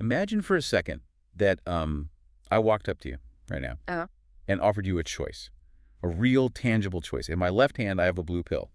Imagine for a second that I walked up to you right now Oh. and offered you a choice, a real tangible choice. In my left hand, I have a blue pill.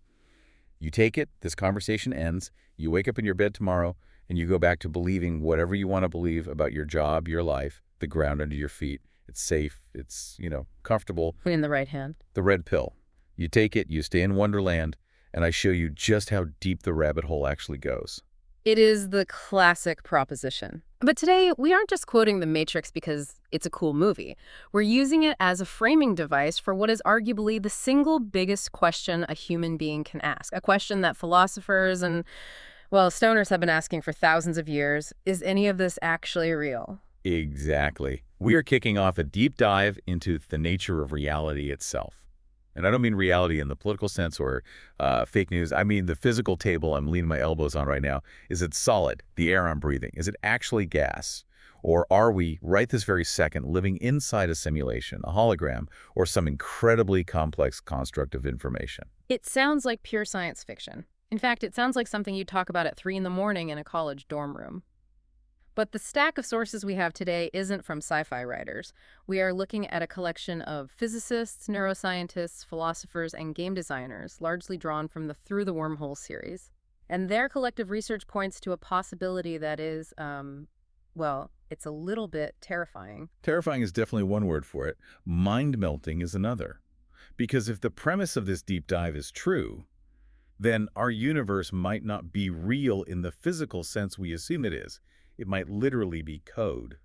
You take it, this conversation ends, you wake up in your bed tomorrow, and you go back to believing whatever you want to believe about your job, your life, the ground under your feet. It's safe, it's, comfortable. In the right hand. The red pill. You take it, you stay in Wonderland, and I show you just how deep the rabbit hole actually goes. It is the classic proposition. But today, we aren't just quoting The Matrix because it's a cool movie. We're using it as a framing device for what is arguably the single biggest question a human being can ask. A question that philosophers and, well, stoners have been asking for thousands of years. Is any of this actually real? Exactly. We are kicking off a deep dive into the nature of reality itself. And I don't mean reality in the political sense or fake news. I mean the physical table I'm leaning my elbows on right now. Is it solid, the air I'm breathing? Is it actually gas? Or are we, right this very second, living inside a simulation, a hologram, or some incredibly complex construct of information? It sounds like pure science fiction. In fact, it sounds like something you'd talk about at 3 in the morning in a college dorm room. But the stack of sources we have today isn't from sci-fi writers. We are looking at a collection of physicists, neuroscientists, philosophers, and game designers, largely drawn from the Through the Wormhole series. And their collective research points to a possibility that is, well, it's a little bit terrifying. Terrifying is definitely one word for it. Mind-melting is another. Because if the premise of this deep dive is true, then our universe might not be real in the physical sense we assume it is. It might literally be code.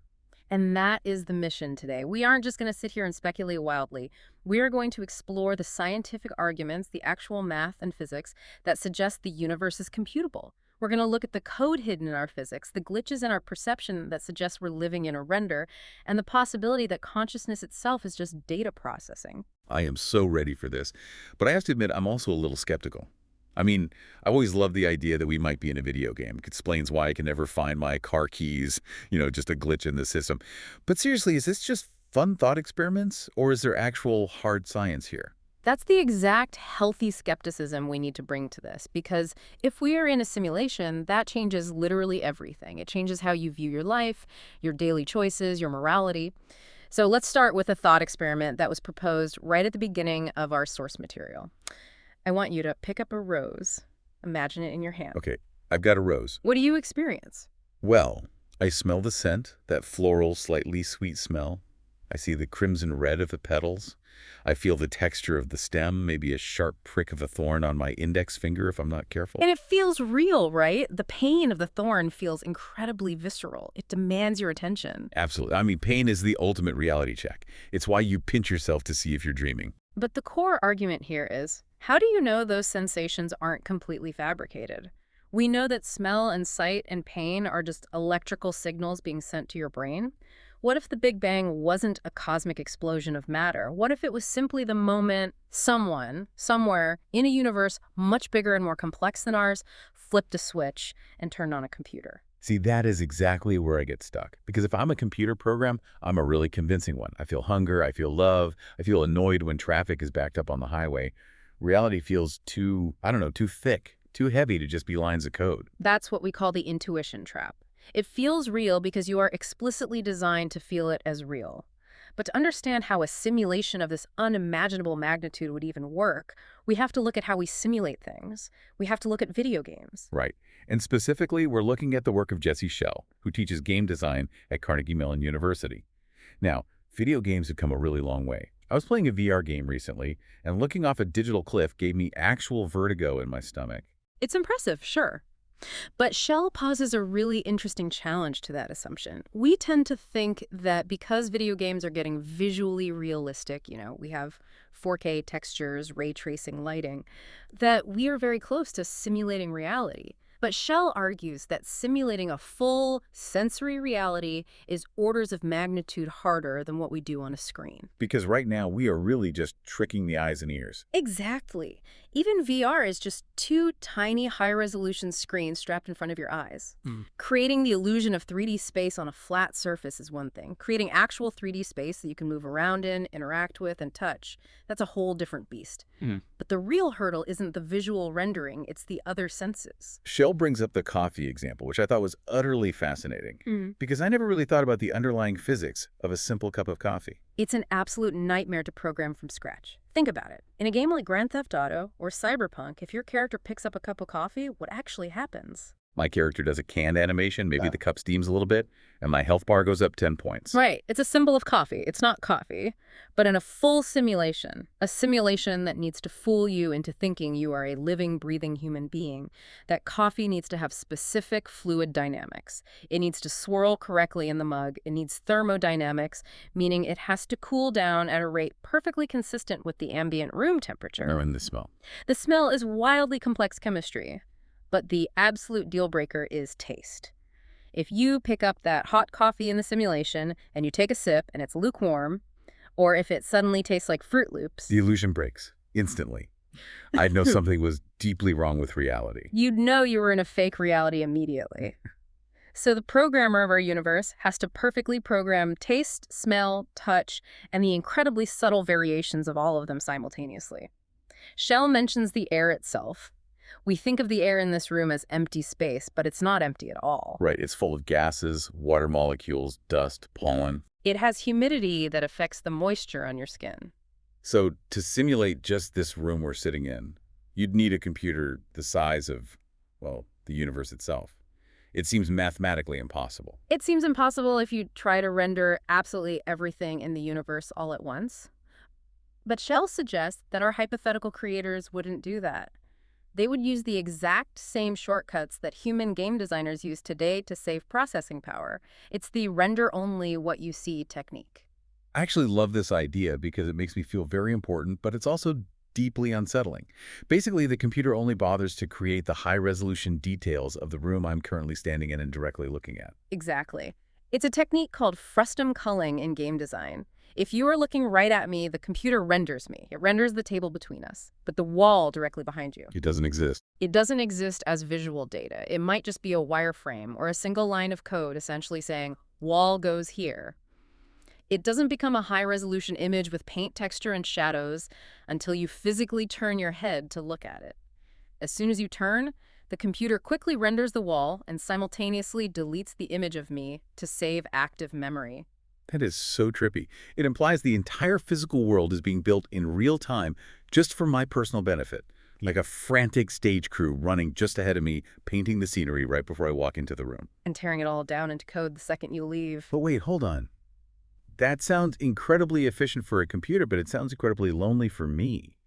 And that is the mission today. We aren't just going to sit here and speculate wildly. We are going to explore the scientific arguments, the actual math and physics that suggest the universe is computable. We're going to look at the code hidden in our physics, the glitches in our perception that suggest we're living in a render, and the possibility that consciousness itself is just data processing. I am so ready for this. But I have to admit, I'm also a little skeptical. I mean, I always loved the idea that we might be in a video game. It explains why I can never find my car keys, just a glitch in the system. But seriously, is this just fun thought experiments, or is there actual hard science here? That's the exact healthy skepticism we need to bring to this, because if we are in a simulation, that changes literally everything. It changes how you view your life, your daily choices, your morality. So let's start with a thought experiment that was proposed right at the beginning of our source material. I want you to pick up a rose. Imagine it in your hand. Okay, I've got a rose. What do you experience? Well, I smell the scent, that floral, slightly sweet smell. I see the crimson red of the petals. I feel the texture of the stem, maybe a sharp prick of a thorn on my index finger if I'm not careful. And it feels real, right? The pain of the thorn feels incredibly visceral. It demands your attention. Absolutely. I mean, pain is the ultimate reality check. It's why you pinch yourself to see if you're dreaming. But the core argument here is, how do you know those sensations aren't completely fabricated? We know that smell and sight and pain are just electrical signals being sent to your brain. What if the Big Bang wasn't a cosmic explosion of matter? What if it was simply the moment someone, somewhere, in a universe much bigger and more complex than ours, flipped a switch and turned on a computer? See, that is exactly where I get stuck. Because if I'm a computer program, I'm a really convincing one. I feel hunger, I feel love, I feel annoyed when traffic is backed up on the highway. Reality feels too thick, too heavy to just be lines of code. That's what we call the intuition trap. It feels real because you are explicitly designed to feel it as real. But to understand how a simulation of this unimaginable magnitude would even work, we have to look at how we simulate things. We have to look at video games. Right. And specifically, we're looking at the work of Jesse Schell, who teaches game design at Carnegie Mellon University. Now, video games have come a really long way. I was playing a VR game recently, and looking off a digital cliff gave me actual vertigo in my stomach. It's impressive, sure. But Schell poses a really interesting challenge to that assumption. We tend to think that because video games are getting visually realistic, we have 4K textures, ray tracing, lighting, that we are very close to simulating reality. But Schell argues that simulating a full sensory reality is orders of magnitude harder than what we do on a screen. Because right now, we are really just tricking the eyes and ears. Exactly. Even VR is just two tiny high-resolution screens strapped in front of your eyes. Mm. Creating the illusion of 3D space on a flat surface is one thing. Creating actual 3D space that you can move around in, interact with, and touch, that's a whole different beast. Mm. But the real hurdle isn't the visual rendering, it's the other senses. Shell brings up the coffee example, which I thought was utterly fascinating, because I never really thought about the underlying physics of a simple cup of coffee. It's an absolute nightmare to program from scratch. Think about it. In a game like Grand Theft Auto or Cyberpunk, if your character picks up a cup of coffee, what actually happens? My character does a canned animation, maybe the cup steams a little bit, and my health bar goes up 10 points. Right. It's a symbol of coffee. It's not coffee. But in a full simulation, a simulation that needs to fool you into thinking you are a living, breathing human being, that coffee needs to have specific fluid dynamics. It needs to swirl correctly in the mug. It needs thermodynamics, meaning it has to cool down at a rate perfectly consistent with the ambient room temperature. Oh, and the smell. The smell is wildly complex chemistry, but the absolute deal breaker is taste. If you pick up that hot coffee in the simulation and you take a sip and it's lukewarm, or if it suddenly tastes like Fruit Loops, The illusion breaks instantly. I'd know something was deeply wrong with reality. you'd know you were in a fake reality immediately. So the programmer of our universe has to perfectly program taste, smell, touch, and the incredibly subtle variations of all of them simultaneously. Shell mentions the air itself. We think of the air in this room as empty space, but it's not empty at all. Right, it's full of gases, water molecules, dust, pollen. It has humidity that affects the moisture on your skin. So to simulate just this room we're sitting in, you'd need a computer the size of, well, the universe itself. It seems mathematically impossible. It seems impossible if you try to render absolutely everything in the universe all at once. But Shell suggests that our hypothetical creators wouldn't do that. They would use the exact same shortcuts that human game designers use today to save processing power. It's the render-only-what-you-see technique. I actually love this idea because it makes me feel very important, but it's also deeply unsettling. Basically, the computer only bothers to create the high-resolution details of the room I'm currently standing in and directly looking at. Exactly. It's a technique called frustum culling in game design. If you are looking right at me, the computer renders me. It renders the table between us, but the wall directly behind you. It doesn't exist. It doesn't exist as visual data. It might just be a wireframe or a single line of code essentially saying, wall goes here. It doesn't become a high-resolution image with paint texture and shadows until you physically turn your head to look at it. As soon as you turn, the computer quickly renders the wall and simultaneously deletes the image of me to save active memory. That is so trippy. It implies the entire physical world is being built in real time just for my personal benefit, like a frantic stage crew running just ahead of me, painting the scenery right before I walk into the room. And tearing it all down into code the second you leave. But wait, hold on. That sounds incredibly efficient for a computer, but it sounds incredibly lonely for me.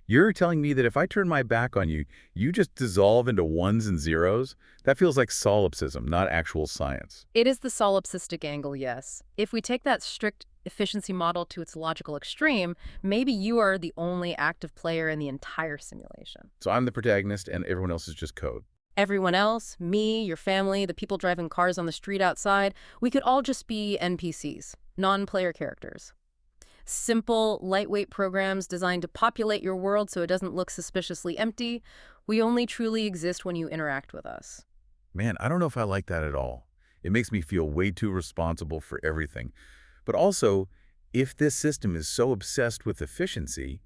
You're telling me that if I turn my back on you, you just dissolve into ones and zeros? That feels like solipsism, not actual science. It is the solipsistic angle, yes. If we take that strict efficiency model to its logical extreme, maybe you are the only active player in the entire simulation. So I'm the protagonist and everyone else is just code. Everyone else, me, your family, the people driving cars on the street outside, we could all just be NPCs, non-player characters. Simple, lightweight programs designed to populate your world so it doesn't look suspiciously empty. We only truly exist when you interact with us. Man, I don't know if I like that at all. It makes me feel way too responsible for everything. But also, if this system is so obsessed with efficiency,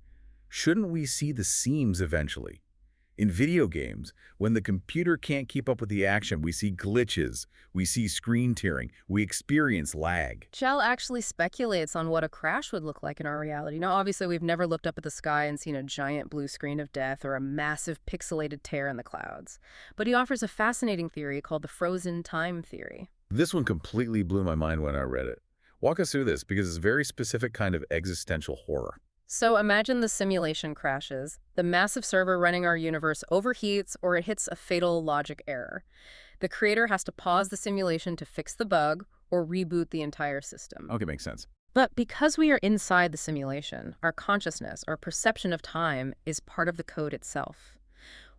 shouldn't we see the seams eventually? In video games, when the computer can't keep up with the action, we see glitches, we see screen tearing, we experience lag. Shell actually speculates on what a crash would look like in our reality. Now, obviously, we've never looked up at the sky and seen a giant blue screen of death or a massive pixelated tear in the clouds. But he offers a fascinating theory called the frozen time theory. This one completely blew my mind when I read it. Walk us through this because it's a very specific kind of existential horror. So imagine the simulation crashes. The massive server running our universe overheats or it hits a fatal logic error. The creator has to pause the simulation to fix the bug or reboot the entire system. Okay, makes sense. But because we are inside the simulation, our consciousness, our perception of time is part of the code itself.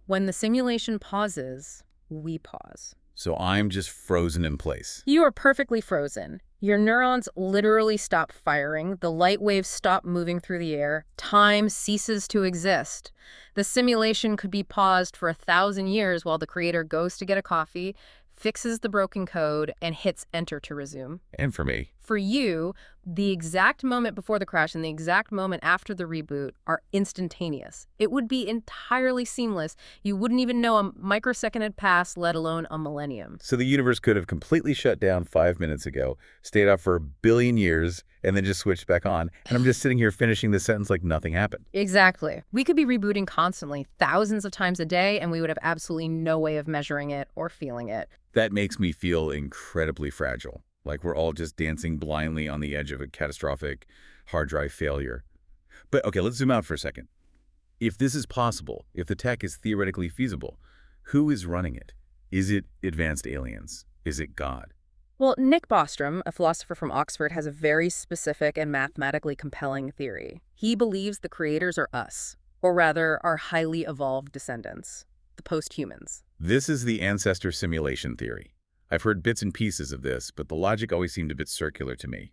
When the simulation pauses, we pause. So I'm just frozen in place. You are perfectly frozen. Your neurons literally stop firing, the light waves stop moving through the air, time ceases to exist. The simulation could be paused for 1,000 years while the creator goes to get a coffee, fixes the broken code, and hits enter to resume. And for me, For you, the exact moment before the crash and the exact moment after the reboot are instantaneous. It would be entirely seamless. You wouldn't even know a microsecond had passed, let alone a millennium. so the universe could have completely shut down 5 minutes ago, stayed off for a billion years, and then just switched back on. And I'm just sitting here finishing the sentence like nothing happened. Exactly. We could be rebooting constantly, thousands of times a day, and we would have absolutely no way of measuring it or feeling it. That makes me feel incredibly fragile, like we're all just dancing blindly on the edge of a catastrophic hard drive failure. But okay, let's zoom out for a second. If this is possible, if the tech is theoretically feasible, who is running it? Is it advanced aliens? Is it God? Well, Nick Bostrom, a philosopher from Oxford, has a very specific and mathematically compelling theory. He believes the creators are us, or rather, our highly evolved descendants, the posthumans. This is the ancestor simulation theory. I've heard bits and pieces of this, but the logic always seemed a bit circular to me.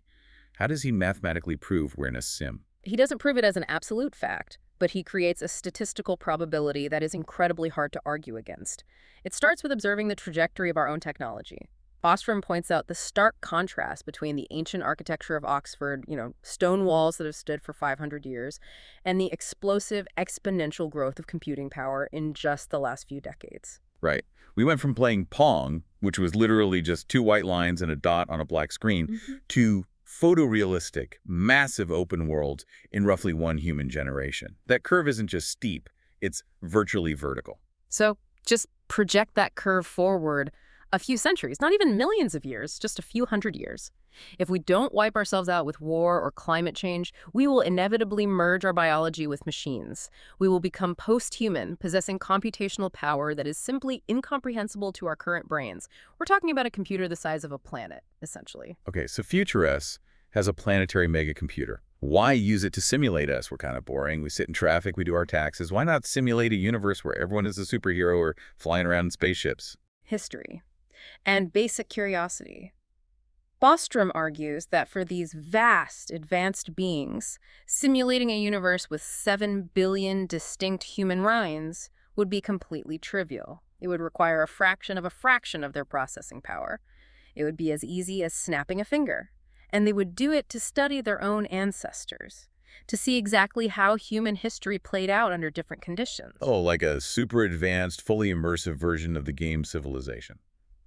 How does he mathematically prove we're in a sim? He doesn't prove it as an absolute fact, but he creates a statistical probability that is incredibly hard to argue against. It starts with observing the trajectory of our own technology. Bostrom points out the stark contrast between the ancient architecture of Oxford, stone walls that have stood for 500 years, and the explosive exponential growth of computing power in just the last few decades. Right. We went from playing Pong, which was literally just two white lines and a dot on a black screen, to photorealistic, massive open worlds in roughly one human generation. That curve isn't just steep, it's virtually vertical. So just project that curve forward a few centuries, not even millions of years, just a few hundred years. If we don't wipe ourselves out with war or climate change, we will inevitably merge our biology with machines. We will become post-human, possessing computational power that is simply incomprehensible to our current brains. We're talking about a computer the size of a planet, essentially. Okay, so Future S has a planetary megacomputer. Why use it to simulate us? We're kind of boring. We sit in traffic, we do our taxes. Why not simulate a universe where everyone is a superhero or flying around in spaceships? History and basic curiosity. Bostrom argues that for these vast, advanced beings, simulating a universe with 7 billion distinct human minds would be completely trivial. It would require a fraction of their processing power. It would be as easy as snapping a finger. And they would do it to study their own ancestors, to see exactly how human history played out under different conditions. Oh, like a super advanced, fully immersive version of the game Civilization.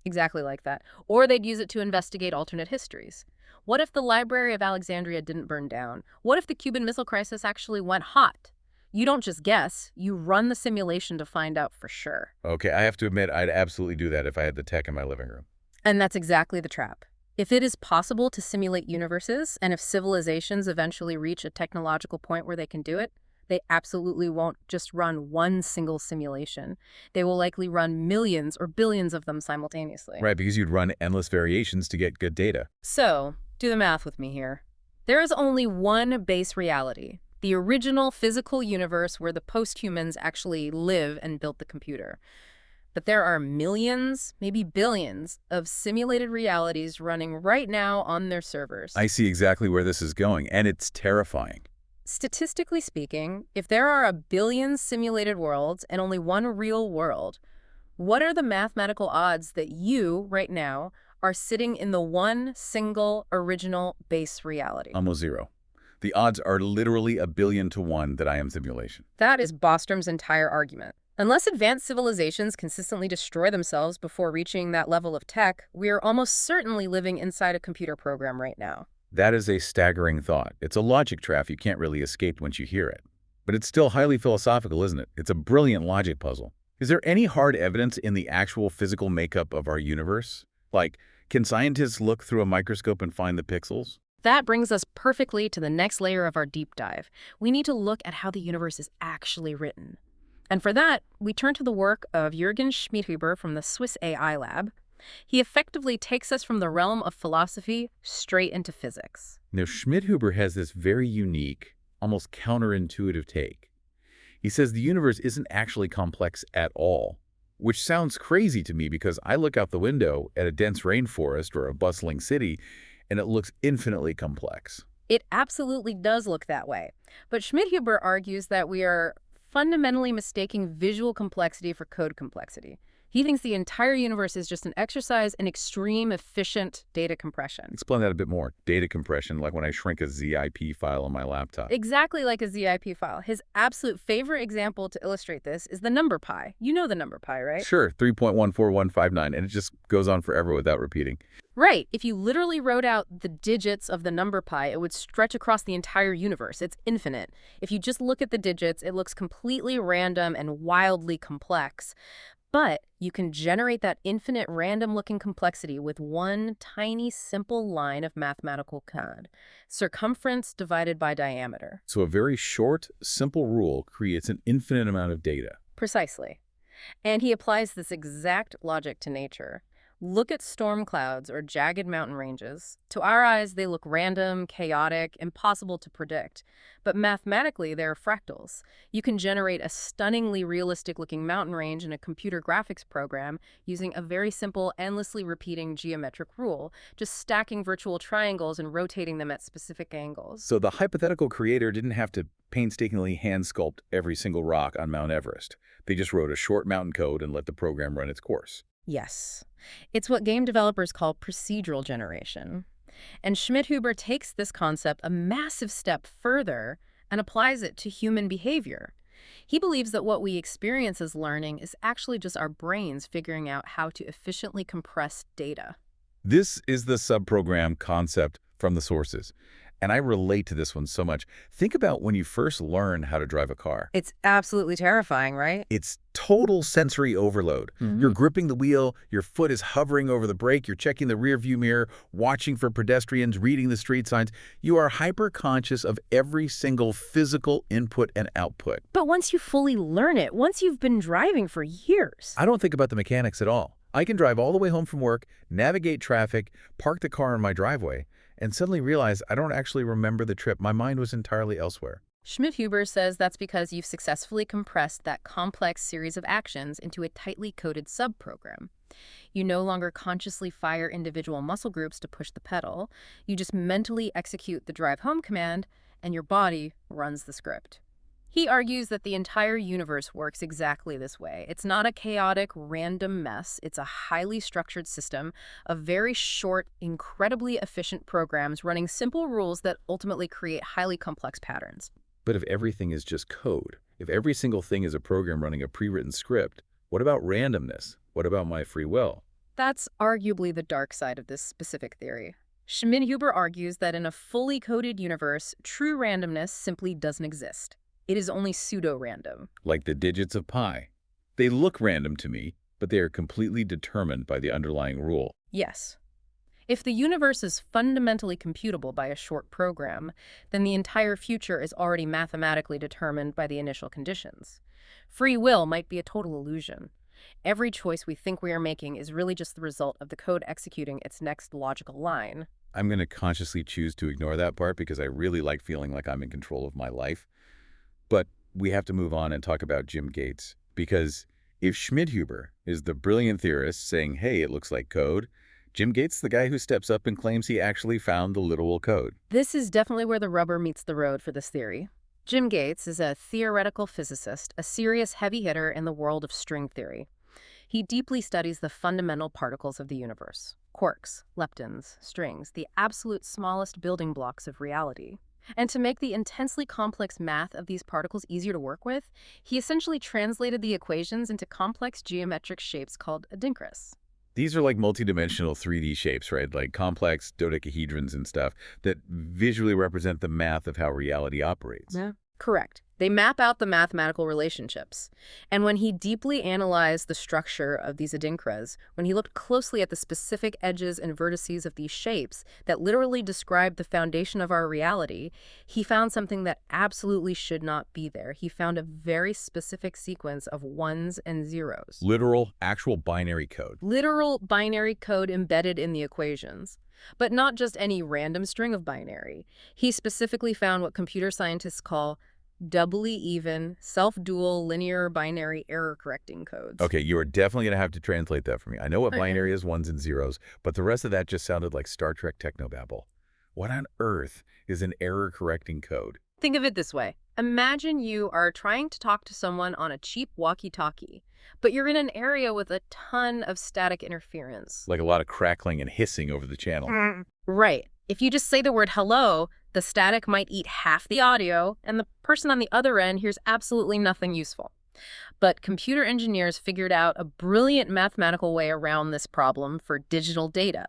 Exactly like that. Or they'd use it to investigate alternate histories. What if the Library of Alexandria didn't burn down? What if the Cuban Missile Crisis actually went hot? You don't just guess, you run the simulation to find out for sure. Okay, I have to admit, I'd absolutely do that if I had the tech in my living room. And that's exactly the trap. If it is possible to simulate universes, and if civilizations eventually reach a technological point where they can do it, they absolutely won't just run one single simulation. They will likely run millions or billions of them simultaneously. Right, because you'd run endless variations to get good data. So, do the math with me here. There is only one base reality, the original physical universe where the posthumans actually live and built the computer. But there are millions, maybe billions, of simulated realities running right now on their servers. I see exactly where this is going, and it's terrifying. Statistically speaking, if there are a billion simulated worlds and only one real world, what are the mathematical odds that you, right now, are sitting in the one single original base reality? Almost zero. The odds are literally 1,000,000,000 to 1 that I am simulation. That is Bostrom's entire argument. Unless advanced civilizations consistently destroy themselves before reaching that level of tech, we are almost certainly living inside a computer program right now. That is a staggering thought. It's a logic trap you can't really escape once you hear it. But it's still highly philosophical, isn't it? It's a brilliant logic puzzle. Is there any hard evidence in the actual physical makeup of our universe? Like, can scientists look through a microscope and find the pixels? That brings us perfectly to the next layer of our deep dive. We need to look at how the universe is actually written. And for that, we turn to the work of Jürgen Schmidhuber from the Swiss AI Lab. He effectively takes us from the realm of philosophy straight into physics. Now, Schmidhuber has this very unique, almost counterintuitive take. He says the universe isn't actually complex at all. which sounds crazy to me because I look out the window at a dense rainforest or a bustling city, and it looks infinitely complex. It absolutely does look that way. But Schmidhuber argues that we are fundamentally mistaking visual complexity for code complexity. He thinks the entire universe is just an exercise in extreme efficient data compression. Explain that a bit more. Data compression, like when I shrink a zip file on my laptop. Exactly like a zip file. His absolute favorite example to illustrate this is the number pi. You know the number pi, right? Sure, 3.14159, and it just goes on forever without repeating. Right. If you literally wrote out the digits of the number pi, it would stretch across the entire universe. It's infinite. If you just look at the digits, it looks completely random and wildly complex. But you can generate that infinite random-looking complexity with one tiny simple line of mathematical code. Circumference divided by diameter. So a very short, simple rule creates an infinite amount of data. Precisely. And he applies this exact logic to nature. Look at storm clouds or jagged mountain ranges. To our eyes, they look random, chaotic, impossible to predict. But mathematically, they're fractals. You can generate a stunningly realistic-looking mountain range in a computer graphics program using a very simple, endlessly repeating geometric rule, just stacking virtual triangles and rotating them at specific angles. So the hypothetical creator didn't have to painstakingly hand sculpt every single rock on Mount Everest. They just wrote a short mountain code and let the program run its course. Yes. It's what game developers call procedural generation. And Schmidhuber takes this concept a massive step further and applies it to human behavior. He believes that what we experience as learning is actually just our brains figuring out how to efficiently compress data. This is the subprogram concept from the sources. And I relate to this one so much. Think about when you first learn how to drive a car. It's absolutely terrifying, right? It's total sensory overload. You're gripping the wheel, your foot is hovering over the brake, you're checking the rear view mirror, watching for pedestrians, reading the street signs. You are hyper-conscious of every single physical input and output. But once you fully learn it, once you've been driving for years. I don't think about the mechanics at all. I can drive all the way home from work, navigate traffic, park the car in my driveway, and suddenly realize I don't actually remember the trip. My mind was entirely elsewhere. Schmidhuber says that's because you've successfully compressed that complex series of actions into a tightly coded subprogram. You no longer consciously fire individual muscle groups to push the pedal. You just mentally execute the drive home command, and your body runs the script. He argues that the entire universe works exactly this way. It's not a chaotic, random mess. It's a highly structured system of very short, incredibly efficient programs running simple rules that ultimately create highly complex patterns. But if everything is just code, if every single thing is a program running a pre-written script, what about randomness? What about my free will? That's arguably the dark side of this specific theory. Schmidhuber argues that in a fully coded universe, true randomness simply doesn't exist. It is only pseudo-random. Like the digits of pi. They look random to me, but they are completely determined by the underlying rule. Yes. If the universe is fundamentally computable by a short program, then the entire future is already mathematically determined by the initial conditions. Free will might be a total illusion. Every choice we think we are making is really just the result of the code executing its next logical line. I'm going to consciously choose to ignore that part because I really like feeling like I'm in control of my life. But we have to move on and talk about Jim Gates, because if Schmidhuber is the brilliant theorist saying, hey, it looks like code, Jim Gates is the guy who steps up and claims he actually found the literal code. This is definitely where the rubber meets the road for this theory. Jim Gates is a theoretical physicist, a serious heavy hitter in the world of string theory. He deeply studies the fundamental particles of the universe, quarks, leptons, strings, the absolute smallest building blocks of reality. And to make the intensely complex math of these particles easier to work with, he essentially translated the equations into complex geometric shapes called adinkras. These are like multidimensional 3D shapes, right? Like complex dodecahedrons and stuff that visually represent the math of how reality operates. Yeah. Correct. They map out the mathematical relationships. And when he deeply analyzed the structure of these adinkras, when he looked closely at the specific edges and vertices of these shapes that literally describe the foundation of our reality, he found something that absolutely should not be there. He found a very specific sequence of ones and zeros. Literal, actual binary code. Literal binary code embedded in the equations. But not just any random string of binary. He specifically found what computer scientists call doubly even, self-dual, linear, binary error-correcting codes. Okay, you are definitely going to have to translate that for me. I know what Okay. binary is, ones and zeros, but the rest of that just sounded like Star Trek technobabble. What on earth is an error-correcting code? Think of it this way. Imagine you are trying to talk to someone on a cheap walkie-talkie, but you're in an area with a ton of static interference. Like a lot of crackling and hissing over the channel. Right. If you just say the word hello, the static might eat half the audio, and the person on the other end hears absolutely nothing useful. But computer engineers figured out a brilliant mathematical way around this problem for digital data.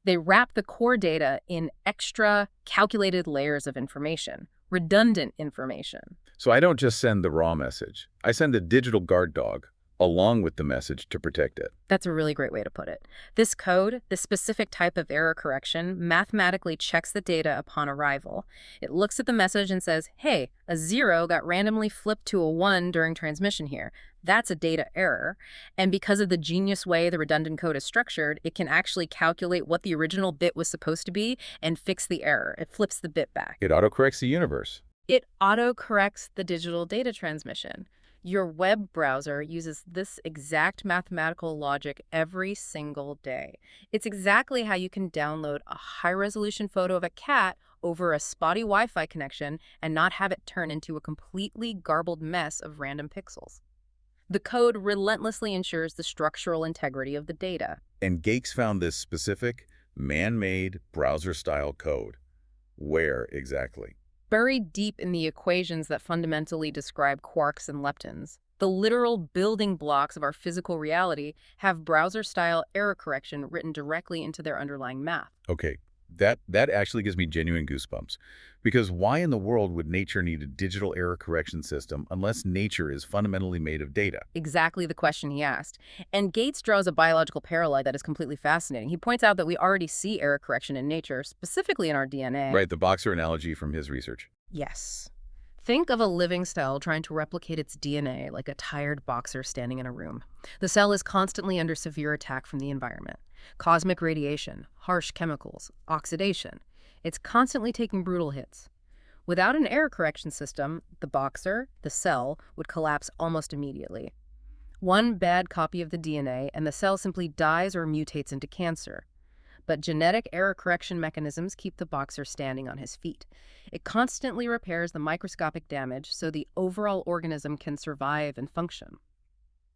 They wrap the core data in extra calculated layers of information, redundant information. So I don't just send the raw message. I send a digital guard dog along with the message to protect it. That's a really great way to put it. This code, this specific type of error correction, mathematically checks the data upon arrival. It looks at the message and says, hey, a 0 got randomly flipped to a 1 during transmission here. That's a data error. And because of the genius way the redundant code is structured, it can actually calculate what the original bit was supposed to be and fix the error. It flips the bit back. It autocorrects the universe. It auto-corrects the digital data transmission. Your web browser uses this exact mathematical logic every single day. It's exactly how you can download a high-resolution photo of a cat over a spotty Wi-Fi connection and not have it turn into a completely garbled mess of random pixels. The code relentlessly ensures the structural integrity of the data. And Gates found this specific, man-made, browser-style code. Where exactly? Buried deep in the equations that fundamentally describe quarks and leptons, the literal building blocks of our physical reality have browser-style error correction written directly into their underlying math. Okay, that actually gives me genuine goosebumps. Because why in the world would nature need a digital error correction system unless nature is fundamentally made of data? Exactly the question he asked. And Gates draws a biological parallel that is completely fascinating. He points out that we already see error correction in nature, specifically in our DNA. Right, the boxer analogy from his research. Yes. Think of a living cell trying to replicate its DNA like a tired boxer standing in a room. The cell is constantly under severe attack from the environment. Cosmic radiation, harsh chemicals, oxidation. It's constantly taking brutal hits. Without an error correction system, the boxer, the cell, would collapse almost immediately. One bad copy of the DNA and the cell simply dies or mutates into cancer. But genetic error correction mechanisms keep the boxer standing on his feet. It constantly repairs the microscopic damage so the overall organism can survive and function.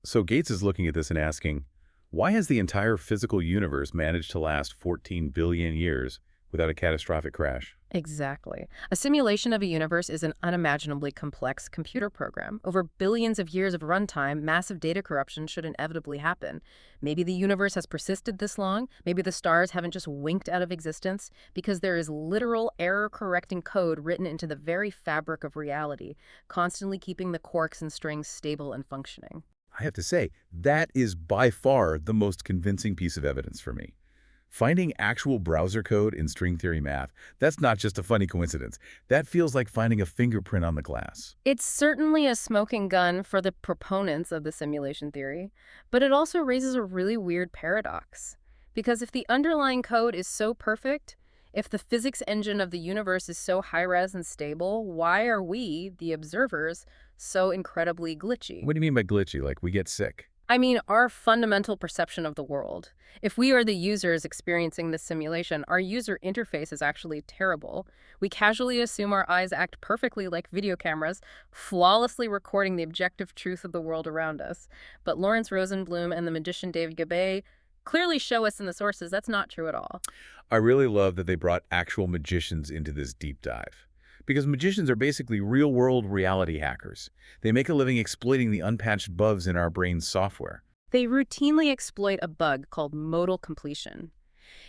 So Gates is looking at this and asking, why has the entire physical universe managed to last 14 billion years without a catastrophic crash? Exactly. A simulation of a universe is an unimaginably complex computer program. Over billions of years of runtime, massive data corruption should inevitably happen. Maybe the universe has persisted this long. Maybe the stars haven't just winked out of existence because there is literal error-correcting code written into the very fabric of reality, constantly keeping the quarks and strings stable and functioning. I have to say, that is by far the most convincing piece of evidence for me. Finding actual browser code in string theory math, that's not just a funny coincidence. That feels like finding a fingerprint on the glass. It's certainly a smoking gun for the proponents of the simulation theory, but it also raises a really weird paradox. Because if the underlying code is so perfect, if the physics engine of the universe is so high-res and stable, why are we, the observers, so incredibly glitchy? What do you mean by glitchy? Like we get sick? I mean, our fundamental perception of the world. If we are the users experiencing this simulation, our user interface is actually terrible. We casually assume our eyes act perfectly like video cameras, flawlessly recording the objective truth of the world around us. But Lawrence Rosenblum and the magician David Gabay clearly show us in the sources that's not true at all. I really love that they brought actual magicians into this deep dive. Because magicians are basically real-world reality hackers. They make a living exploiting the unpatched bugs in our brain's software. They routinely exploit a bug called modal completion.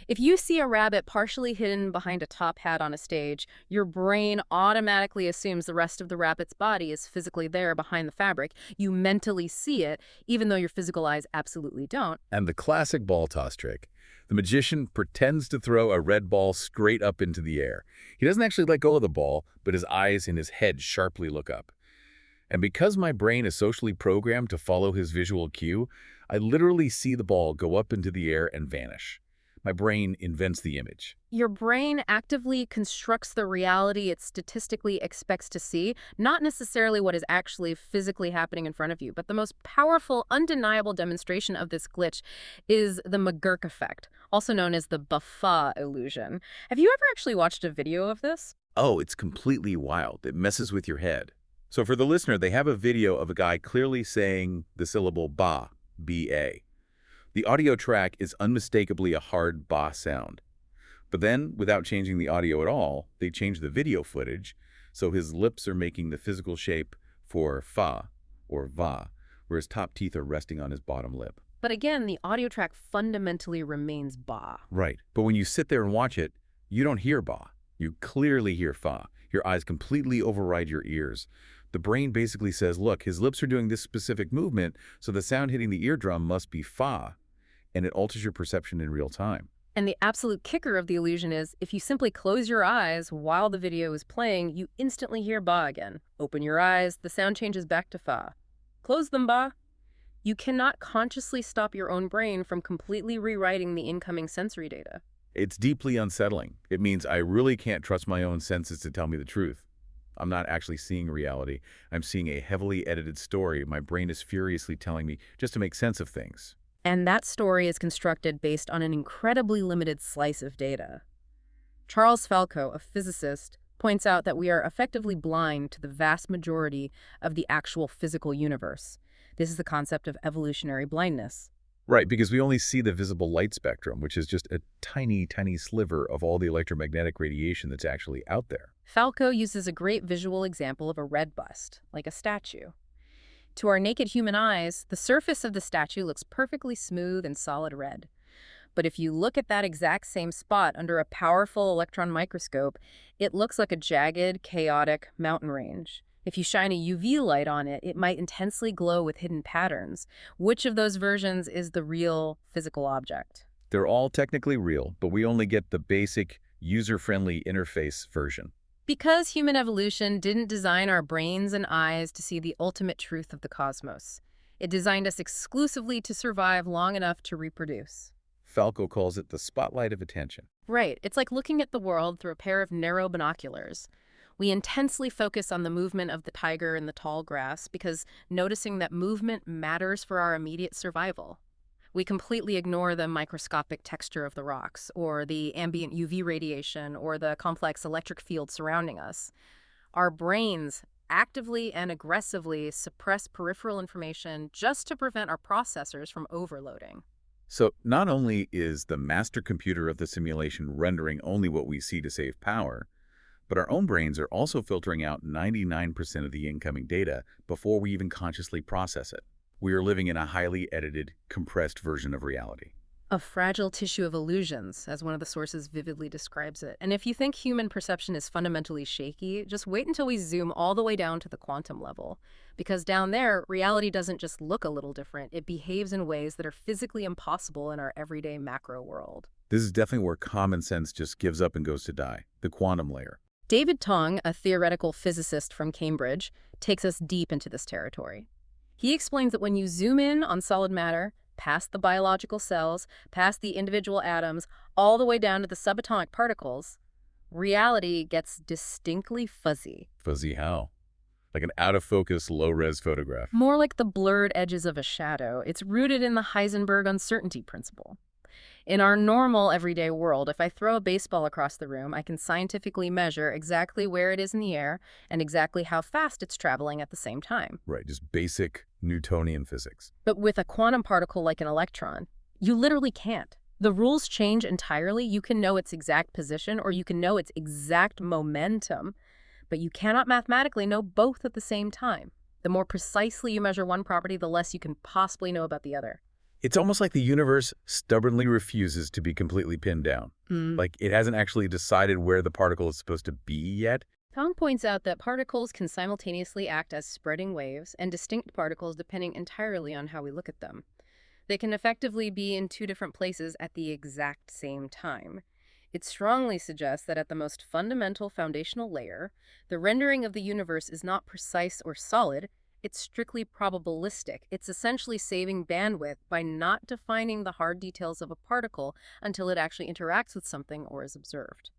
If you see a rabbit partially hidden behind a top hat on a stage, your brain automatically assumes the rest of the rabbit's body is physically there behind the fabric. You mentally see it, even though your physical eyes absolutely don't. And the classic ball toss trick. The magician pretends to throw a red ball straight up into the air. He doesn't actually let go of the ball, but his eyes and his head sharply look up. And because my brain is socially programmed to follow his visual cue, I literally see the ball go up into the air and vanish. My brain invents the image. Your brain actively constructs the reality it statistically expects to see, not necessarily what is actually physically happening in front of you. But the most powerful, undeniable demonstration of this glitch is the McGurk effect, also known as the Buffet illusion. Have you ever actually watched a video of this? Oh, it's completely wild. It messes with your head. So for the listener, they have a video of a guy clearly saying the syllable ba, B-A. The audio track is unmistakably a hard ba sound. But then, without changing the audio at all, they change the video footage, so his lips are making the physical shape for fa, or va, where his top teeth are resting on his bottom lip. But again, the audio track fundamentally remains ba. Right. But when you sit there and watch it, you don't hear ba. You clearly hear fa. Your eyes completely override your ears. The brain basically says, look, his lips are doing this specific movement, so the sound hitting the eardrum must be fa, and it alters your perception in real time. And the absolute kicker of the illusion is, if you simply close your eyes while the video is playing, you instantly hear ba again. Open your eyes, the sound changes back to fa. Close them, ba. You cannot consciously stop your own brain from completely rewriting the incoming sensory data. It's deeply unsettling. It means I really can't trust my own senses to tell me the truth. I'm not actually seeing reality. I'm seeing a heavily edited story my brain is furiously telling me just to make sense of things. And that story is constructed based on an incredibly limited slice of data. Charles Falco, a physicist, points out that we are effectively blind to the vast majority of the actual physical universe. This is the concept of evolutionary blindness. Right, because we only see the visible light spectrum, which is just a tiny, tiny sliver of all the electromagnetic radiation that's actually out there. Falco uses a great visual example of a red bust, like a statue. To our naked human eyes, the surface of the statue looks perfectly smooth and solid red. But if you look at that exact same spot under a powerful electron microscope, it looks like a jagged, chaotic mountain range. If you shine a UV light on it, it might intensely glow with hidden patterns. Which of those versions is the real physical object? They're all technically real, but we only get the basic, user-friendly interface version. Because human evolution didn't design our brains and eyes to see the ultimate truth of the cosmos. It designed us exclusively to survive long enough to reproduce. Falco calls it the spotlight of attention. Right. It's like looking at the world through a pair of narrow binoculars. We intensely focus on the movement of the tiger in the tall grass because noticing that movement matters for our immediate survival. We completely ignore the microscopic texture of the rocks, or the ambient UV radiation, or the complex electric field surrounding us. Our brains actively and aggressively suppress peripheral information just to prevent our processors from overloading. So not only is the master computer of the simulation rendering only what we see to save power, but our own brains are also filtering out 99% of the incoming data before we even consciously process it. We are living in a highly edited, compressed version of reality. A fragile tissue of illusions, as one of the sources vividly describes it. And if you think human perception is fundamentally shaky, just wait until we zoom all the way down to the quantum level. Because down there, reality doesn't just look a little different, it behaves in ways that are physically impossible in our everyday macro world. This is definitely where common sense just gives up and goes to die, the quantum layer. David Tong, a theoretical physicist from Cambridge, takes us deep into this territory. He explains that when you zoom in on solid matter, past the biological cells, past the individual atoms, all the way down to the subatomic particles, reality gets distinctly fuzzy. Fuzzy how? Like an out-of-focus, low-res photograph. More like the blurred edges of a shadow. It's rooted in the Heisenberg uncertainty principle. In our normal everyday world, if I throw a baseball across the room, I can scientifically measure exactly where it is in the air and exactly how fast it's traveling at the same time. Right, just basic Newtonian physics. But with a quantum particle like an electron, you literally can't. The rules change entirely. You can know its exact position or you can know its exact momentum, but you cannot mathematically know both at the same time. The more precisely you measure one property, the less you can possibly know about the other. It's almost like the universe stubbornly refuses to be completely pinned down. Like it hasn't actually decided where the particle is supposed to be yet. Tong points out that particles can simultaneously act as spreading waves and distinct particles depending entirely on how we look at them. They can effectively be in two different places at the exact same time. It strongly suggests that at the most fundamental foundational layer, the rendering of the universe is not precise or solid, It's strictly probabilistic. It's essentially saving bandwidth by not defining the hard details of a particle until it actually interacts with something or is observed.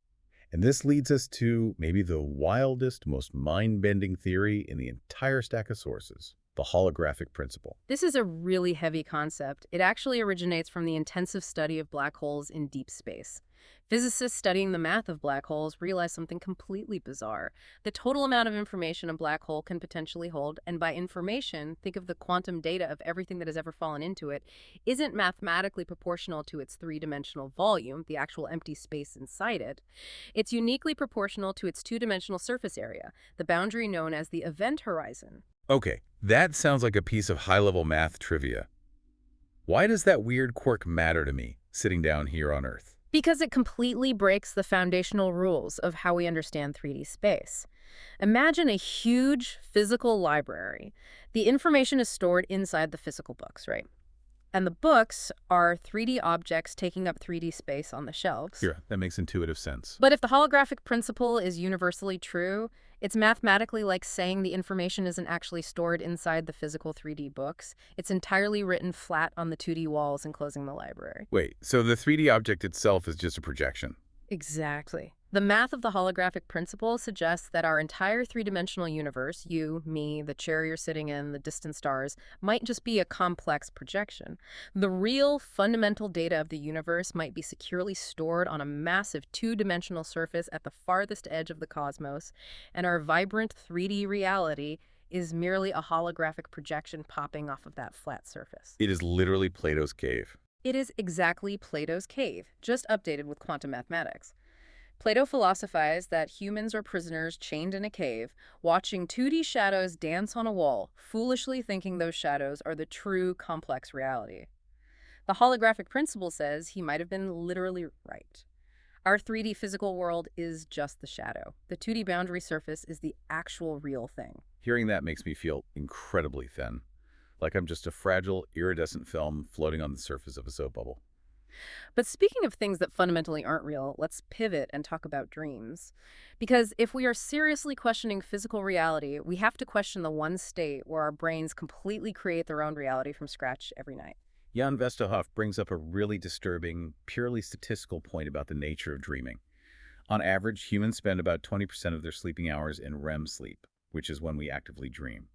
And this leads us to maybe the wildest, most mind-bending theory in the entire stack of sources, the holographic principle. This is a really heavy concept. It actually originates from the intensive study of black holes in deep space. Physicists studying the math of black holes realize something completely bizarre. The total amount of information a black hole can potentially hold, and by information, think of the quantum data of everything that has ever fallen into it, isn't mathematically proportional to its three-dimensional volume, the actual empty space inside it. It's uniquely proportional to its two-dimensional surface area, the boundary known as the event horizon. Okay, that sounds like a piece of high-level math trivia. Why does that weird quirk matter to me, sitting down here on Earth? Because it completely breaks the foundational rules of how we understand 3D space. Imagine a huge physical library. The information is stored inside the physical books, right? And the books are 3D objects taking up 3D space on the shelves. Here, that makes intuitive sense. But if the holographic principle is universally true, it's mathematically like saying the information isn't actually stored inside the physical 3D books. It's entirely written flat on the 2D walls enclosing the library. Wait, so the 3D object itself is just a projection? Exactly. The math of the holographic principle suggests that our entire three-dimensional universe, you, me, the chair you're sitting in, the distant stars, might just be a complex projection. The real fundamental data of the universe might be securely stored on a massive two-dimensional surface at the farthest edge of the cosmos, and our vibrant 3D reality is merely a holographic projection popping off of that flat surface. It is literally Plato's cave. It is exactly Plato's cave, just updated with quantum mathematics. Plato philosophized that humans are prisoners chained in a cave, watching 2D shadows dance on a wall, foolishly thinking those shadows are the true complex reality. The holographic principle says he might have been literally right. Our 3D physical world is just the shadow. The 2D boundary surface is the actual real thing. Hearing that makes me feel incredibly thin, like I'm just a fragile, iridescent film floating on the surface of a soap bubble. But speaking of things that fundamentally aren't real, let's pivot and talk about dreams. Because if we are seriously questioning physical reality, we have to question the one state where our brains completely create their own reality from scratch every night. Jan Vesterhoff brings up a really disturbing, purely statistical point about the nature of dreaming. On average, humans spend about 20% of their sleeping hours in REM sleep, which is when we actively dream.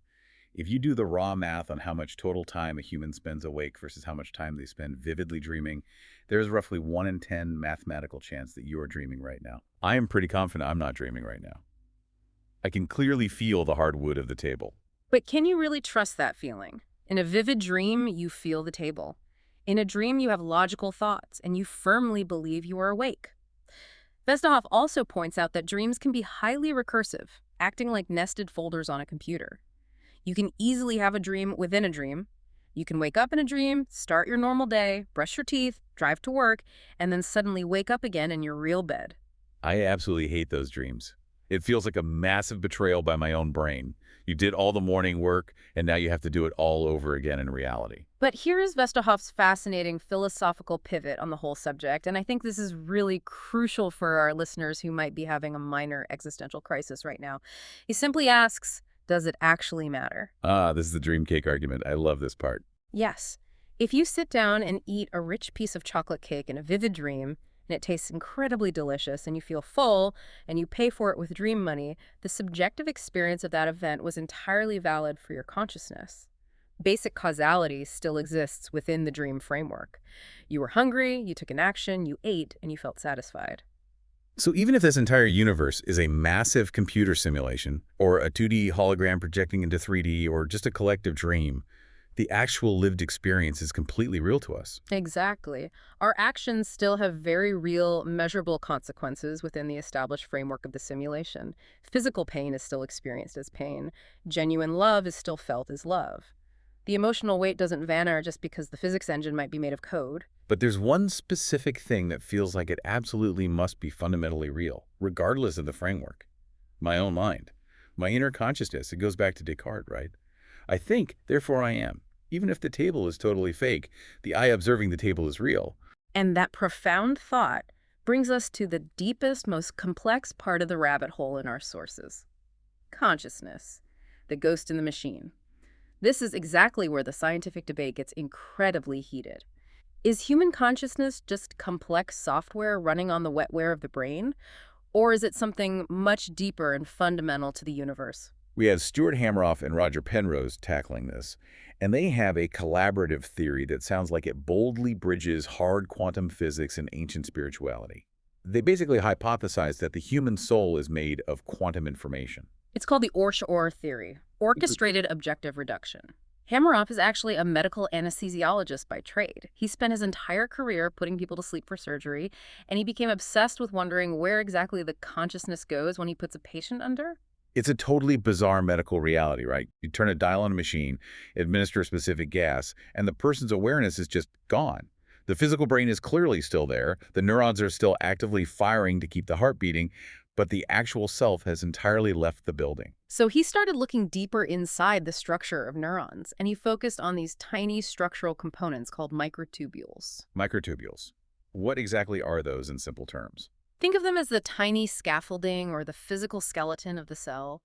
If you do the raw math on how much total time a human spends awake versus how much time they spend vividly dreaming, there is roughly 1 in 10 mathematical chance that you are dreaming right now. I am pretty confident I'm not dreaming right now. I can clearly feel the hard wood of the table. But can you really trust that feeling? In a vivid dream, you feel the table. In a dream, you have logical thoughts, and you firmly believe you are awake. Vesterhoff also points out that dreams can be highly recursive, acting like nested folders on a computer. You can easily have a dream within a dream. You can wake up in a dream, start your normal day, brush your teeth, drive to work, and then suddenly wake up again in your real bed. I absolutely hate those dreams. It feels like a massive betrayal by my own brain. You did all the morning work, and now you have to do it all over again in reality. But here is Vesterhoff's fascinating philosophical pivot on the whole subject, and I think this is really crucial for our listeners who might be having a minor existential crisis right now. He simply asks, does it actually matter? This is the dream cake argument. I love this part. Yes. If you sit down and eat a rich piece of chocolate cake in a vivid dream, and it tastes incredibly delicious, and you feel full, and you pay for it with dream money, the subjective experience of that event was entirely valid for your consciousness. Basic causality still exists within the dream framework. You were hungry, you took an action, you ate, and you felt satisfied. So even if this entire universe is a massive computer simulation, or a 2D hologram projecting into 3D, or just a collective dream, the actual lived experience is completely real to us. Exactly. Our actions still have very real, measurable consequences within the established framework of the simulation. Physical pain is still experienced as pain. Genuine love is still felt as love. The emotional weight doesn't vanish just because the physics engine might be made of code. But there's one specific thing that feels like it absolutely must be fundamentally real, regardless of the framework. My own mind. My inner consciousness. It goes back to Descartes, right? I think, therefore I am. Even if the table is totally fake, the eye observing the table is real. And that profound thought brings us to the deepest, most complex part of the rabbit hole in our sources. Consciousness. The ghost in the machine. This is exactly where the scientific debate gets incredibly heated. Is human consciousness just complex software running on the wetware of the brain? Or is it something much deeper and fundamental to the universe? We have Stuart Hameroff and Roger Penrose tackling this, and they have a collaborative theory that sounds like it boldly bridges hard quantum physics and ancient spirituality. They basically hypothesize that the human soul is made of quantum information. It's called the OR theory, orchestrated objective reduction. Hameroff is actually a medical anesthesiologist by trade. He spent his entire career putting people to sleep for surgery, and he became obsessed with wondering where exactly the consciousness goes when he puts a patient under. It's a totally bizarre medical reality, right? You turn a dial on a machine, administer a specific gas, and the person's awareness is just gone. The physical brain is clearly still there. The neurons are still actively firing to keep the heart beating, but the actual self has entirely left the building. So he started looking deeper inside the structure of neurons, and he focused on these tiny structural components called microtubules. Microtubules. What exactly are those in simple terms? Think of them as the tiny scaffolding or the physical skeleton of the cell.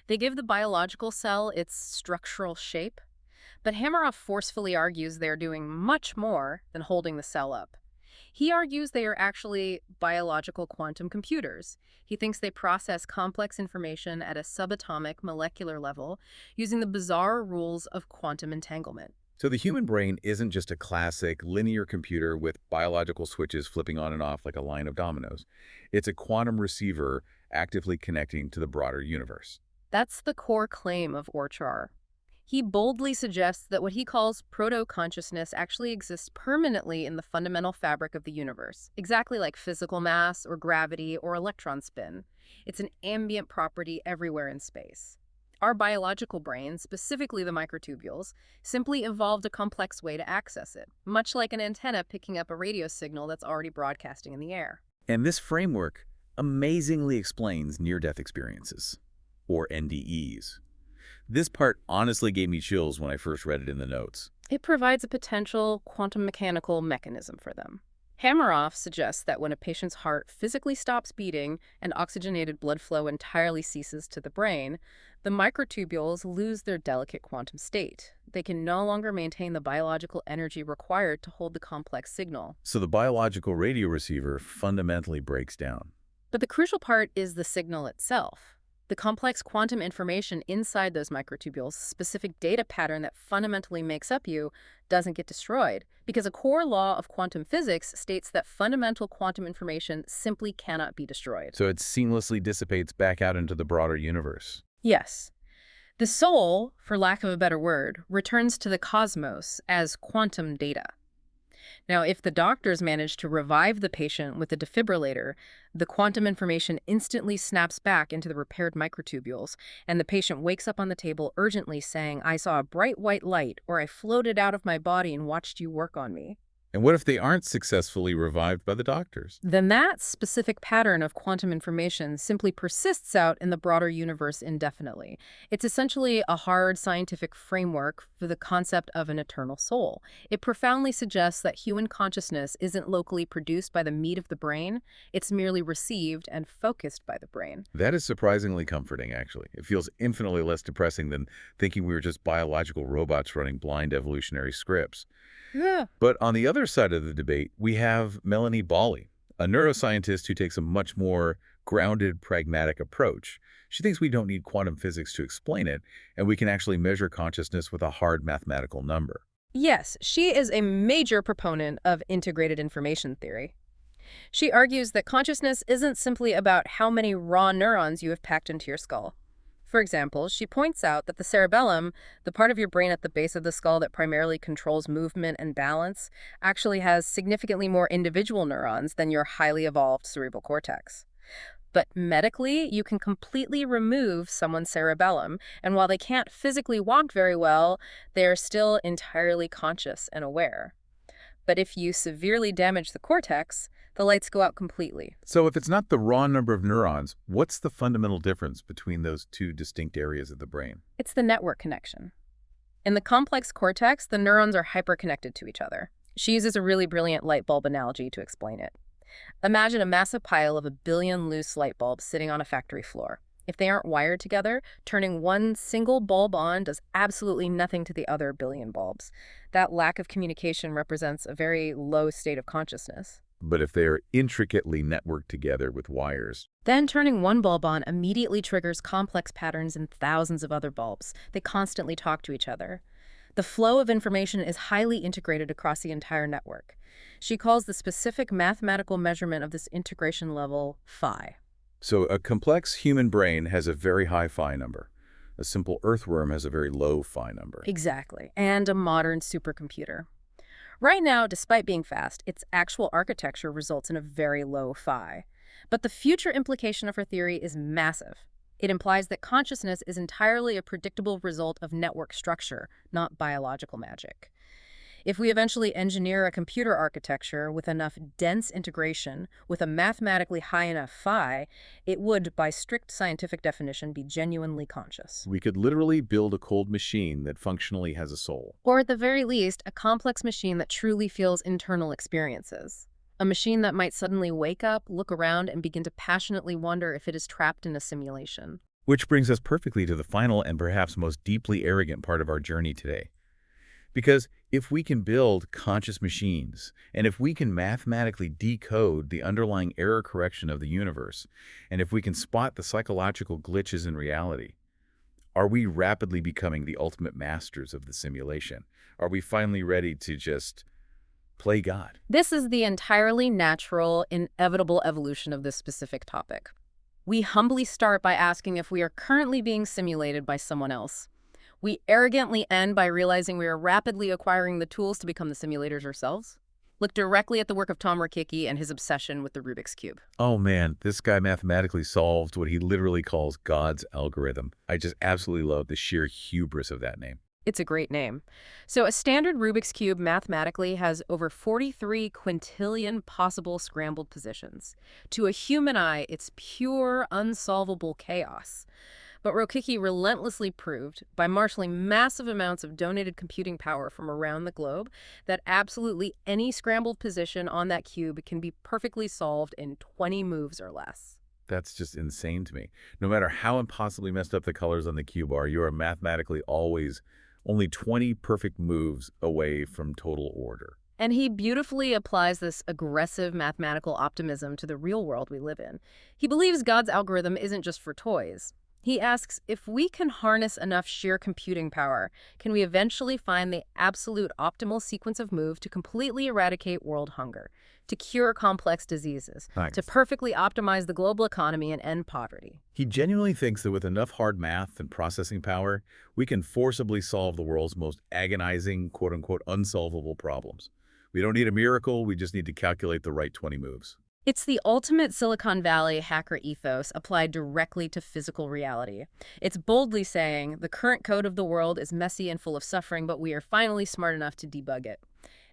They give the biological cell its structural shape, but Hameroff forcefully argues they're doing much more than holding the cell up. He argues they are actually biological quantum computers. He thinks they process complex information at a subatomic molecular level using the bizarre rules of quantum entanglement. So the human brain isn't just a classic linear computer with biological switches flipping on and off like a line of dominoes. It's a quantum receiver actively connecting to the broader universe. That's the core claim of Orchar. He boldly suggests that what he calls proto-consciousness actually exists permanently in the fundamental fabric of the universe, exactly like physical mass or gravity or electron spin. It's an ambient property everywhere in space. Our biological brain, specifically the microtubules, simply evolved a complex way to access it, much like an antenna picking up a radio signal that's already broadcasting in the air. And this framework amazingly explains near-death experiences, or NDEs. This part honestly gave me chills when I first read it in the notes. It provides a potential quantum mechanical mechanism for them. Hameroff suggests that when a patient's heart physically stops beating and oxygenated blood flow entirely ceases to the brain, the microtubules lose their delicate quantum state. They can no longer maintain the biological energy required to hold the complex signal. So the biological radio receiver fundamentally breaks down. But the crucial part is the signal itself. The complex quantum information inside those microtubules, specific data pattern that fundamentally makes up you, doesn't get destroyed, because a core law of quantum physics states that fundamental quantum information simply cannot be destroyed. So it seamlessly dissipates back out into the broader universe. Yes. The soul, for lack of a better word, returns to the cosmos as quantum data. Now, if the doctors manage to revive the patient with a defibrillator, the quantum information instantly snaps back into the repaired microtubules, and the patient wakes up on the table urgently saying, "I saw a bright white light," or "I floated out of my body and watched you work on me." And what if they aren't successfully revived by the doctors? Then that specific pattern of quantum information simply persists out in the broader universe indefinitely. It's essentially a hard scientific framework for the concept of an eternal soul. It profoundly suggests that human consciousness isn't locally produced by the meat of the brain, it's merely received and focused by the brain. That is surprisingly comforting, actually. It feels infinitely less depressing than thinking we were just biological robots running blind evolutionary scripts. Yeah. But on the other side of the debate, we have Melanie Bawley, a neuroscientist who takes a much more grounded, pragmatic approach. She thinks we don't need quantum physics to explain it, and we can actually measure consciousness with a hard mathematical number. Yes, she is a major proponent of integrated information theory. She argues that consciousness isn't simply about how many raw neurons you have packed into your skull. For example, she points out that the cerebellum, the part of your brain at the base of the skull that primarily controls movement and balance, actually has significantly more individual neurons than your highly evolved cerebral cortex. But medically, you can completely remove someone's cerebellum, and while they can't physically walk very well, they are still entirely conscious and aware. But if you severely damage the cortex, the lights go out completely. So if it's not the raw number of neurons, what's the fundamental difference between those two distinct areas of the brain? It's the network connection. In the complex cortex, the neurons are hyperconnected to each other. She uses a really brilliant light bulb analogy to explain it. Imagine a massive pile of 1 billion loose light bulbs sitting on a factory floor. If they aren't wired together, turning one single bulb on does absolutely nothing to the other billion bulbs. That lack of communication represents a very low state of consciousness. But if they are intricately networked together with wires, Then turning one bulb on immediately triggers complex patterns in thousands of other bulbs. They constantly talk to each other. The flow of information is highly integrated across the entire network. She calls the specific mathematical measurement of this integration level phi. so a complex human brain has a very high phi number. A simple earthworm has a very low phi number. Exactly. And a modern supercomputer. Right now, despite being fast, its actual architecture results in a very low phi. But the future implication of her theory is massive. It implies that consciousness is entirely a predictable result of network structure, not biological magic. If we eventually engineer a computer architecture with enough dense integration, with a mathematically high enough phi, it would, by strict scientific definition, be genuinely conscious. We could literally build a cold machine that functionally has a soul. Or at the very least, a complex machine that truly feels internal experiences. A machine that might suddenly wake up, look around, and begin to passionately wonder if it is trapped in a simulation. Which brings us perfectly to the final and perhaps most deeply arrogant part of our journey today. Because if we can build conscious machines, and if we can mathematically decode the underlying error correction of the universe, and if we can spot the psychological glitches in reality, are we rapidly becoming the ultimate masters of the simulation? Are we finally ready to just play God? This is the entirely natural, inevitable evolution of this specific topic. We humbly start by asking if we are currently being simulated by someone else. We arrogantly end by realizing we are rapidly acquiring the tools to become the simulators ourselves. Look directly at the work of Tom Rikicki and his obsession with the Rubik's Cube. Oh man, this guy mathematically solved what he literally calls God's algorithm. I just absolutely love the sheer hubris of that name. It's a great name. So a standard Rubik's Cube mathematically has over 43 quintillion possible scrambled positions. To a human eye, it's pure, unsolvable chaos. But Rokicki relentlessly proved, by marshaling massive amounts of donated computing power from around the globe, that absolutely any scrambled position on that cube can be perfectly solved in 20 moves or less. That's just insane to me. No matter how impossibly messed up the colors on the cube are, you are mathematically always only 20 perfect moves away from total order. And he beautifully applies this aggressive mathematical optimism to the real world we live in. He believes God's algorithm isn't just for toys. He asks, if we can harness enough sheer computing power, can we eventually find the absolute optimal sequence of moves to completely eradicate world hunger, to cure complex diseases, Thanks. to perfectly optimize the global economy and end poverty? He genuinely thinks that with enough hard math and processing power, we can forcibly solve the world's most agonizing, quote-unquote, unsolvable problems. We don't need a miracle, we just need to calculate the right 20 moves. It's the ultimate Silicon Valley hacker ethos applied directly to physical reality. It's boldly saying, the current code of the world is messy and full of suffering, but we are finally smart enough to debug it.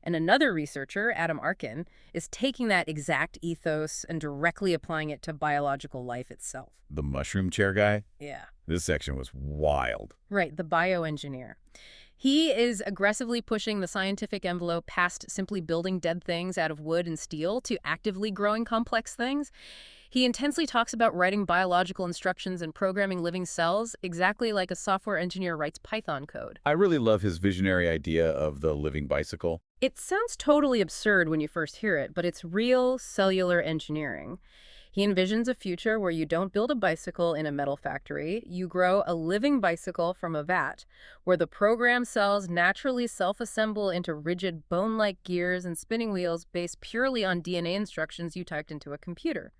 And another researcher, Adam Arkin, is taking that exact ethos and directly applying it to biological life itself. The mushroom chair guy? Yeah. This section was wild. Right, the bioengineer. He is aggressively pushing the scientific envelope past simply building dead things out of wood and steel to actively growing complex things. He intensely talks about writing biological instructions and programming living cells, exactly like a software engineer writes Python code. I really love his visionary idea of the living bicycle. It sounds totally absurd when you first hear it, but it's real cellular engineering. He envisions a future where you don't build a bicycle in a metal factory, you grow a living bicycle from a vat, where the programmed cells naturally self-assemble into rigid bone-like gears and spinning wheels based purely on DNA instructions you typed into a computer.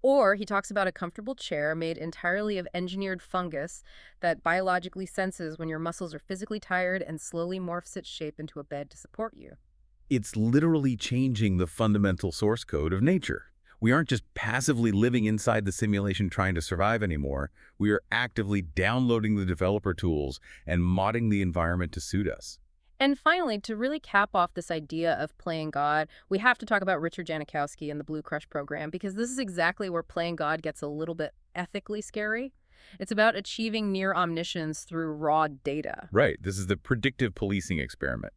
Or he talks about a comfortable chair made entirely of engineered fungus that biologically senses when your muscles are physically tired and slowly morphs its shape into a bed to support you. It's literally changing the fundamental source code of nature. We aren't just passively living inside the simulation trying to survive anymore. We are actively downloading the developer tools and modding the environment to suit us. And finally, to really cap off this idea of playing God, we have to talk about Richard Janikowski and the Blue Crush program, because this is exactly where playing God gets a little bit ethically scary. It's about achieving near omniscience through raw data. Right. This is the predictive policing experiment.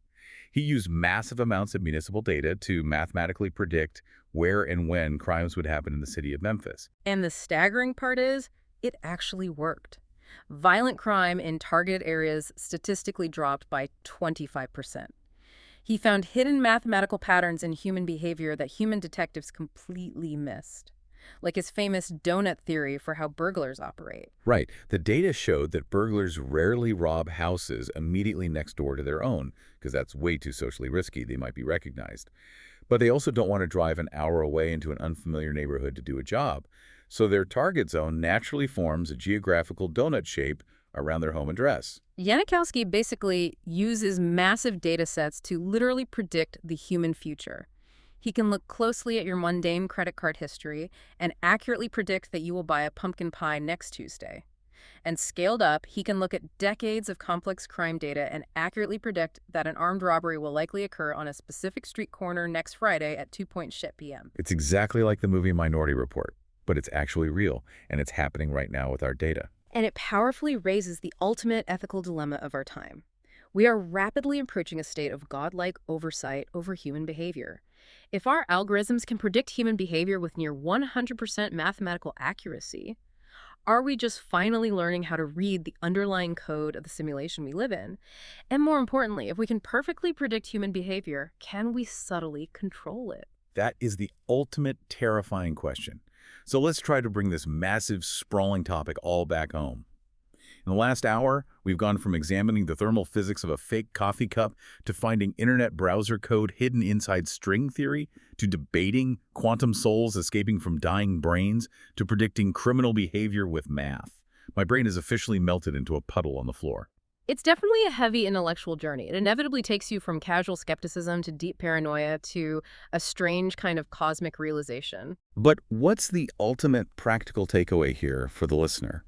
He used massive amounts of municipal data to mathematically predict where and when crimes would happen in the city of Memphis. And the staggering part is, it actually worked. Violent crime in targeted areas statistically dropped by 25%. He found hidden mathematical patterns in human behavior that human detectives completely missed, like his famous donut theory for how burglars operate. Right. The data showed that burglars rarely rob houses immediately next door to their own, because that's way too socially risky. They might be recognized. But they also don't want to drive an hour away into an unfamiliar neighborhood to do a job. So their target zone naturally forms a geographical donut shape around their home address. Janikowski basically uses massive data sets to literally predict the human future. He can look closely at your mundane credit card history and accurately predict that you will buy a pumpkin pie next Tuesday. And scaled up, he can look at decades of complex crime data and accurately predict that an armed robbery will likely occur on a specific street corner next Friday at 2 p.m. It's exactly like the movie Minority Report, but it's actually real, and it's happening right now with our data. And it powerfully raises the ultimate ethical dilemma of our time. We are rapidly approaching a state of godlike oversight over human behavior. If our algorithms can predict human behavior with near 100% mathematical accuracy, are we just finally learning how to read the underlying code of the simulation we live in? And more importantly, if we can perfectly predict human behavior, can we subtly control it? That is the ultimate terrifying question. So let's try to bring this massive, sprawling topic all back home. In the last hour, we've gone from examining the thermal physics of a fake coffee cup to finding internet browser code hidden inside string theory, to debating quantum souls escaping from dying brains, to predicting criminal behavior with math. My brain is officially melted into a puddle on the floor. It's definitely a heavy intellectual journey. It inevitably takes you from casual skepticism to deep paranoia to a strange kind of cosmic realization. But what's the ultimate practical takeaway here for the listener?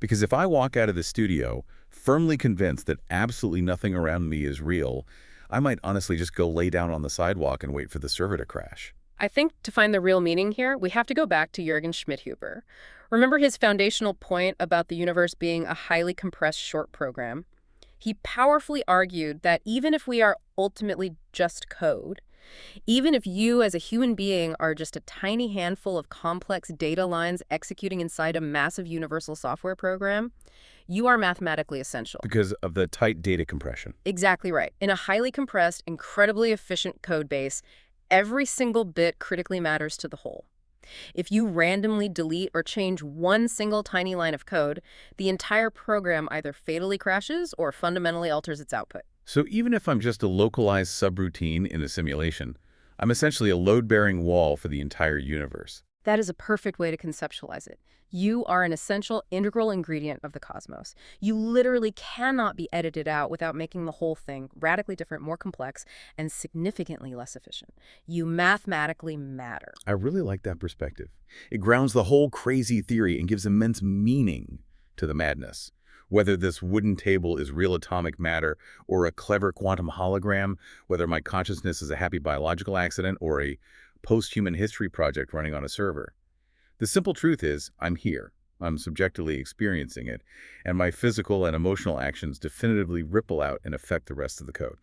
Because if I walk out of the studio firmly convinced that absolutely nothing around me is real, I might honestly just go lay down on the sidewalk and wait for the server to crash. I think to find the real meaning here, we have to go back to Jürgen Schmidhuber. Remember his foundational point about the universe being a highly compressed short program? He powerfully argued that even if we are ultimately just code, even if you as a human being are just a tiny handful of complex data lines executing inside a massive universal software program, you are mathematically essential. Because of the tight data compression. Exactly right. In a highly compressed, incredibly efficient code base, every single bit critically matters to the whole. If you randomly delete or change one single tiny line of code, the entire program either fatally crashes or fundamentally alters its output. So even if I'm just a localized subroutine in a simulation, I'm essentially a load-bearing wall for the entire universe. That is a perfect way to conceptualize it. You are an essential, integral ingredient of the cosmos. You literally cannot be edited out without making the whole thing radically different, more complex, and significantly less efficient. You mathematically matter. I really like that perspective. It grounds the whole crazy theory and gives immense meaning to the madness. Whether this wooden table is real atomic matter or a clever quantum hologram, whether my consciousness is a happy biological accident or a post-human history project running on a server. The simple truth is, I'm here. I'm subjectively experiencing it, and my physical and emotional actions definitively ripple out and affect the rest of the code.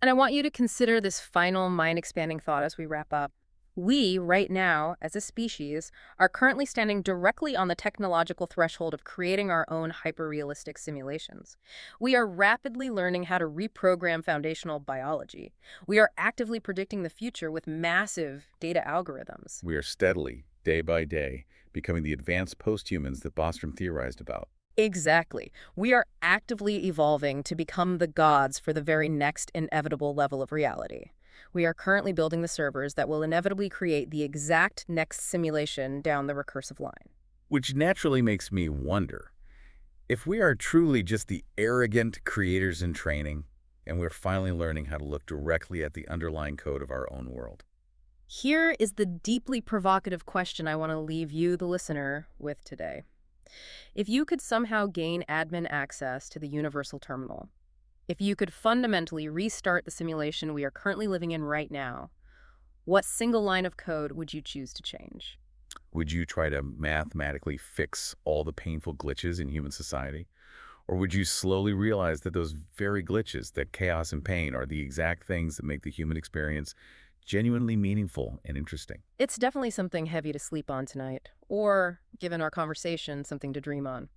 And I want you to consider this final mind-expanding thought as we wrap up. We, right now, as a species, are currently standing directly on the technological threshold of creating our own hyper-realistic simulations. We are rapidly learning how to reprogram foundational biology. We are actively predicting the future with massive data algorithms. We are steadily, day by day, becoming the advanced posthumans that Bostrom theorized about. Exactly. We are actively evolving to become the gods for the very next inevitable level of reality. We are currently building the servers that will inevitably create the exact next simulation down the recursive line. Which naturally makes me wonder, if we are truly just the arrogant creators in training, and we're finally learning how to look directly at the underlying code of our own world. Here is the deeply provocative question I want to leave you, the listener, with today. If you could somehow gain admin access to the universal terminal, if you could fundamentally restart the simulation we are currently living in right now, what single line of code would you choose to change? Would you try to mathematically fix all the painful glitches in human society? Or would you slowly realize that those very glitches, that chaos and pain, are the exact things that make the human experience genuinely meaningful and interesting. It's definitely something heavy to sleep on tonight, or, given our conversation, something to dream on.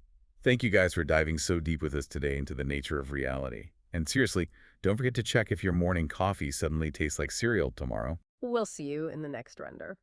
Thank you guys for diving so deep with us today into the nature of reality. And seriously, don't forget to check if your morning coffee suddenly tastes like cereal tomorrow. We'll see you in the next render.